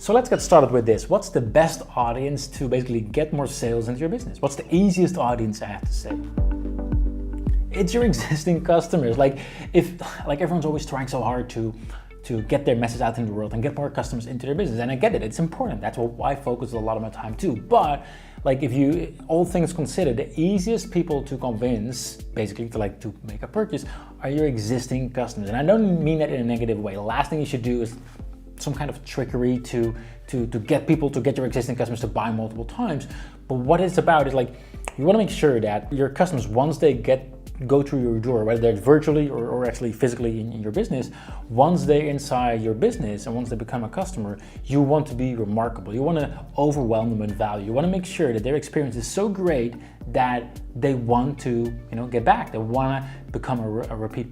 So let's get started with this. What's the best audience to basically get more sales into your business? What's the easiest audience, I have to say? It's your existing customers. Like everyone's always trying so hard to get their message out in the world and get more customers into their business. And I get it, it's important. That's what I focus a lot of my time too. But like if you, all things considered, the easiest people to convince basically to make a purchase are your existing customers. And I don't mean that in a negative way. The last thing you should do is some kind of trickery to get people to get your existing customers to buy multiple times. But what it's about is like, you want to make sure that your customers, once they go through your door, whether it's virtually or actually physically in your business, once they're inside your business and once they become a customer, you want to be remarkable. You want to overwhelm them with value. You want to make sure that their experience is so great that they want to, get back. They want to become a repeat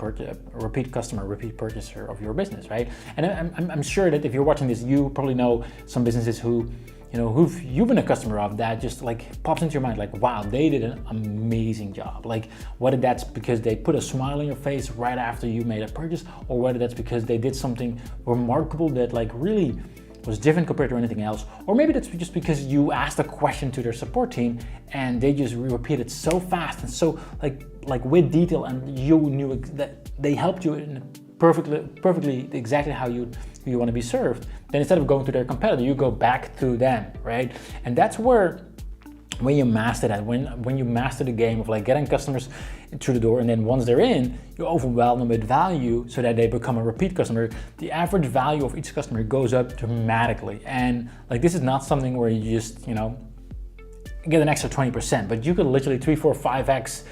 customer, repeat purchaser of your business, right? And I'm sure that if you're watching this, you probably know some businesses who you've been a customer of that just like pops into your mind, like, wow, they did an amazing job. Like whether that's because they put a smile on your face right after you made a purchase, or whether that's because they did something remarkable that like really was different compared to anything else, or maybe that's just because you asked a question to their support team and they just repeated so fast and so like with detail, and you knew that they helped you in perfectly exactly how you want to be served. Then instead of going to their competitor, you go back to them, right? And that's where, when you master that, when you master the game of like getting customers through the door, and then once they're in, you overwhelm them with value so that they become a repeat customer, the average value of each customer goes up dramatically. And like, this is not something where you just, get an extra 20%, but you could literally 3, 4, 5x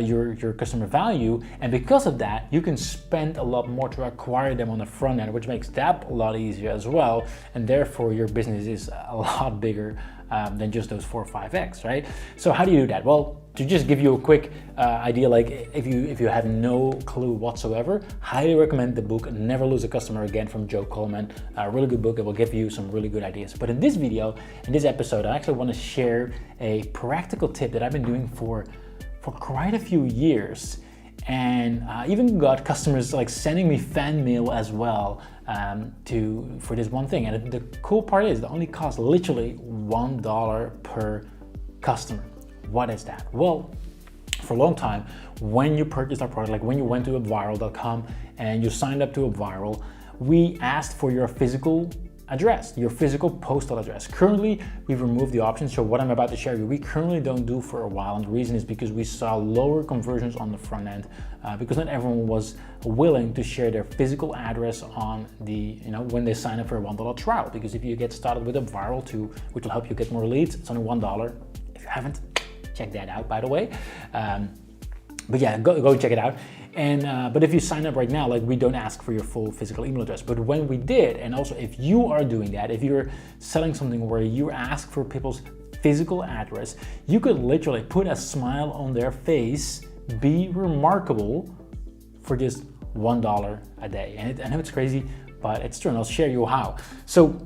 your customer value. And because of that, you can spend a lot more to acquire them on the front end, which makes that a lot easier as well. And therefore your business is a lot bigger than just those 4 or 5x, right? So how do you do that? Well, to just give you a quick idea, like if you have no clue whatsoever, highly recommend the book Never Lose a Customer Again from Joe Coleman. A really good book. It will give you some really good ideas. But in this video, in this episode, I actually want to share a practical tip that I've been doing for quite a few years, and even got customers like sending me fan mail as well for this one thing. And the cool part is it only costs literally $1 per customer. What is that? Well, for a long time, when you purchased our product, like when you went to upviral.com and you signed up to UpViral, we asked for your physical address, your physical postal address. Currently, we've removed the option. So what I'm about to share with you, we currently don't do for a while. And the reason is because we saw lower conversions on the front end because not everyone was willing to share their physical address on the, when they sign up for a $1 trial. Because if you get started with UpViral too, which will help you get more leads, it's only $1. If you haven't, check that out, by the way. But yeah, go check it out. And but if you sign up right now, like we don't ask for your full physical email address. But when we did, and also if you are doing that, if you're selling something where you ask for people's physical address, you could literally put a smile on their face, be remarkable for just $1 a day. And I know it's crazy, but it's true, and I'll share you how. So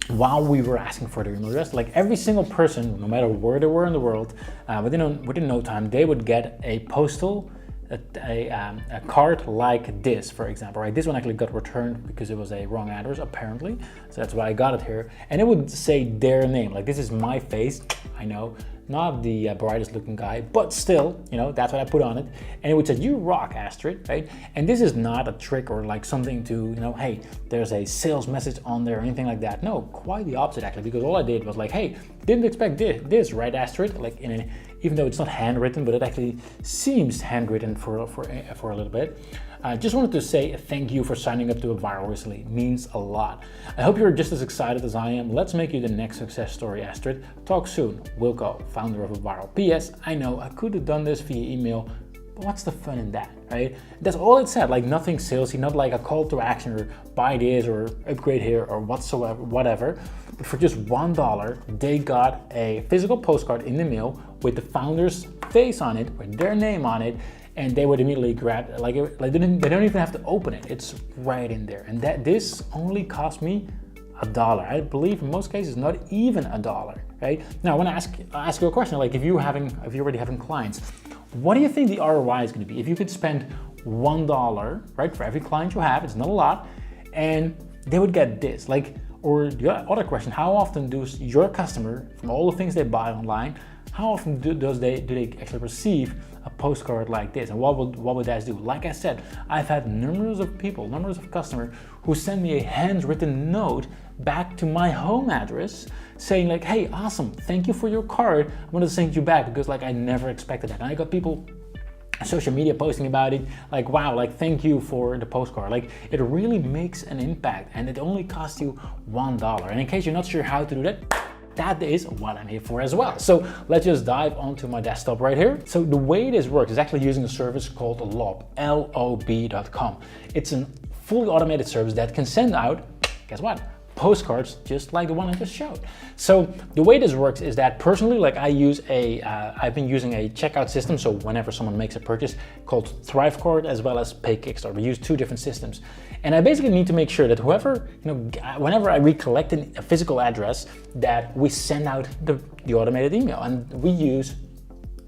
while we were asking for their email address, like every single person, no matter where they were in the world, within no time, they would get a postal, a card like this, for example, right? This one actually got returned because it was a wrong address, apparently. So that's why I got it here. And it would say their name, like this is my face, I know, not the brightest looking guy, but still, that's what I put on it. And it would say, "You rock, Astrid," right? And this is not a trick or like something to, hey, there's a sales message on there or anything like that. No, quite the opposite actually, because all I did was like, hey, didn't expect this, right, Astrid? Like even though it's not handwritten, but it actually seems handwritten for a little bit. I just wanted to say thank you for signing up to UpViral recently. It means a lot. I hope you're just as excited as I am. Let's make you the next success story, Astrid. Talk soon. Wilco, founder of UpViral. P.S. I know I could have done this via email, but what's the fun in that, right? That's all it said, like nothing salesy, not like a call to action or buy this or upgrade here or whatsoever, whatever. But for just $1, they got a physical postcard in the mail with the founder's face on it, with their name on it, and they would immediately grab it. They don't even have to open it. It's right in there. And this only cost me $1. I believe in most cases not even $1, right? Now I want to ask you a question, like if you're already having clients, what do you think the ROI is going to be if you could spend $1, right, for every client you have? It's not a lot, and they would get this, like, Or the other question, how often does your customer, from all the things they buy online, how often do they actually receive a postcard like this? And what would that do? Like I said, I've had numbers of customers who send me a handwritten note back to my home address saying like, hey, awesome, thank you for your card. I want to send you back because like I never expected that. And I got people on social media posting about it, like, wow, like thank you for the postcard. Like it really makes an impact, and it only costs you $1. And in case you're not sure how to do that, that is what I'm here for as well. So let's just dive onto my desktop right here. So the way this works is actually using a service called Lob, L-O-B.com. It's a fully automated service that can send out, guess what? Postcards just like the one I just showed. So the way this works is that personally, like I've been using a checkout system. So whenever someone makes a purchase called Thrivecart as well as Pay Kickstart, we use two different systems. And I basically need to make sure that whenever I recollect a physical address, that we send out the automated email, and we use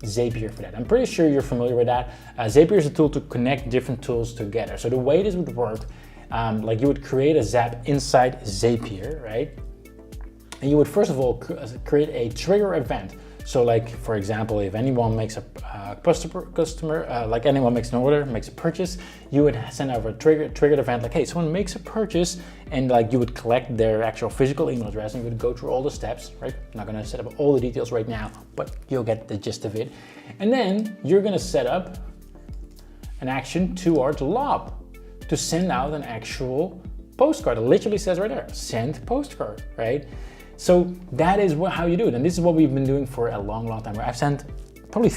Zapier for that. I'm pretty sure you're familiar with that. Zapier is a tool to connect different tools together. So the way this would work, like you would create a Zap inside Zapier, right? And you would first of all create a trigger event. So like, for example, if anyone makes a like anyone makes an order, makes a purchase, you would send out a triggered event like, hey, someone makes a purchase, and like you would collect their actual physical email address and you would go through all the steps, right? I'm not gonna set up all the details right now, but you'll get the gist of it. And then you're gonna set up an action towards Lob to send out an actual postcard. It literally says right there, send postcard, right? So that is how you do it. And this is what we've been doing for a long time. I've sent I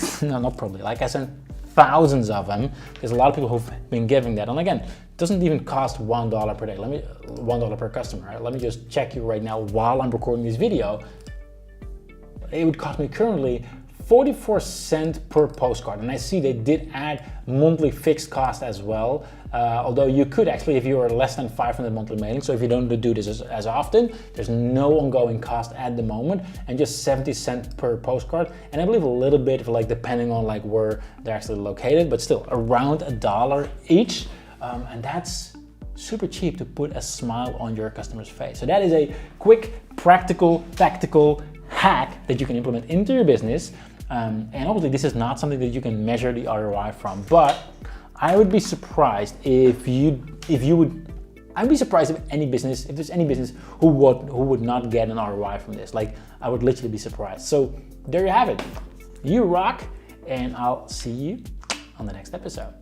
sent thousands of them. There's a lot of people who've been giving that. And again, it doesn't even cost $1 per day. $1 per customer, right? Let me just check you right now while I'm recording this video. It would cost me currently 44 cents per postcard. And I see they did add monthly fixed cost as well. Although you could actually, if you are less than 500 monthly mailing, so if you don't do this as often, there's no ongoing cost at the moment, and just 70 cents per postcard. And I believe a little bit, like depending on like where they're actually located, but still around $1 each. And that's super cheap to put a smile on your customer's face. So that is a quick, practical, tactical hack that you can implement into your business. And obviously this is not something that you can measure the ROI from, but I would be surprised if I'd be surprised if there's any business who would not get an ROI from this. Like, I would literally be surprised. So there you have it. You rock, and I'll see you on the next episode.